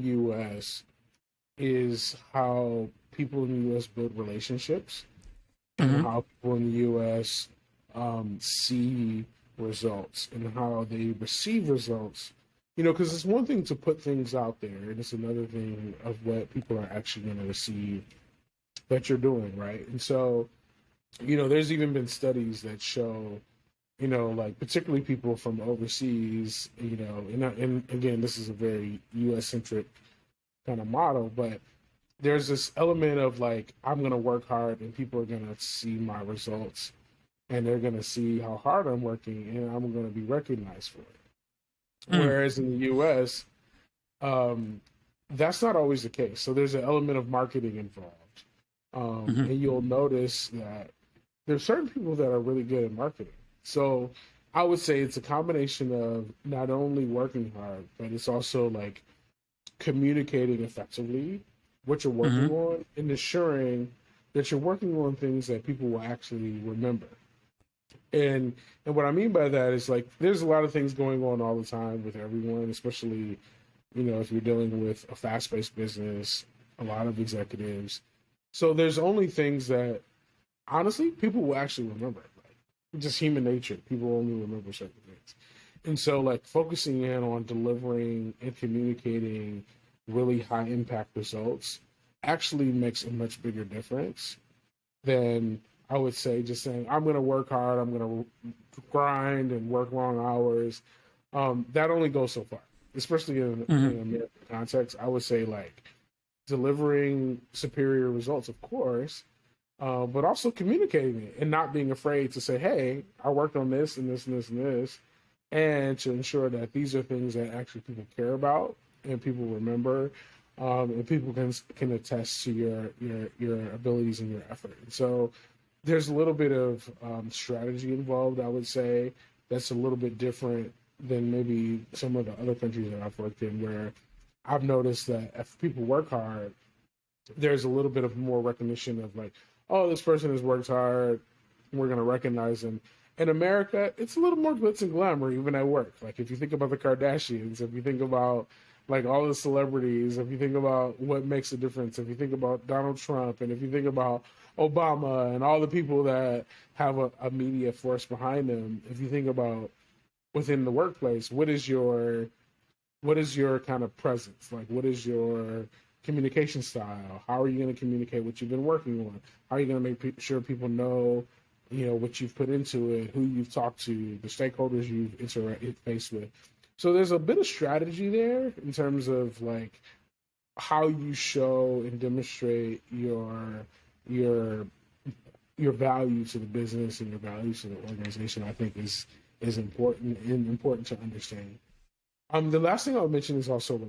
U.S. is how people in the U.S. build relationships and Mm-hmm. how people in the U.S. See results and how they receive results. You know, because it's one thing to put things out there, and it's another thing of what people are actually going to receive that you're doing, right? And so, you know, there's even been studies that show, you know, like particularly people from overseas, you know, and again, this is a very U.S. centric kind of model, but there's this element of like, I'm going to work hard and people are going to see my results and they're going to see how hard I'm working and I'm going to be recognized for it. Mm. Whereas in the U.S., that's not always the case. So there's an element of marketing involved. And you'll notice that there's certain people that are really good at marketing. So I would say it's a combination of not only working hard, but it's also like communicating effectively what you're working on and ensuring that you're working on things that people will actually remember. And what I mean by that is like there's a lot of things going on all the time with everyone, especially, you know, if you're dealing with a fast-paced business, a lot of executives. So there's only things that honestly people will actually remember. Like just human nature. People only remember certain things. And so like focusing in on delivering and communicating really high impact results actually makes a much bigger difference than I would say just saying, I'm going to work hard, I'm going to grind and work long hours. That only goes so far, especially in an American context. I would say like delivering superior results, of course, but also communicating it and not being afraid to say, hey, I worked on this and this and this and this, and to ensure that these are things that actually people care about and people remember, and people can attest to your abilities and your effort. And so there's a little bit of strategy involved, I would say, that's a little bit different than maybe some of the other countries that I've worked in, where I've noticed that if people work hard, there's a little bit of more recognition of like, oh, this person has worked hard, we're going to recognize them. In America, it's a little more glitz and glamour, even at work. Like if you think about the Kardashians, if you think about like all the celebrities, if you think about what makes a difference, if you think about Donald Trump, and if you think about Obama and all the people that have a media force behind them, if you think about within the workplace, what is your kind of presence? Like what is your communication style? How are you going to communicate what you've been working on? How are you going to make sure people know, you know, what you've put into it, who you've talked to, the stakeholders you've faced with? So there's a bit of strategy there in terms of like how you show and demonstrate your value to the business and your value to the organization. I think is important to understand. The last thing I'll mention is also related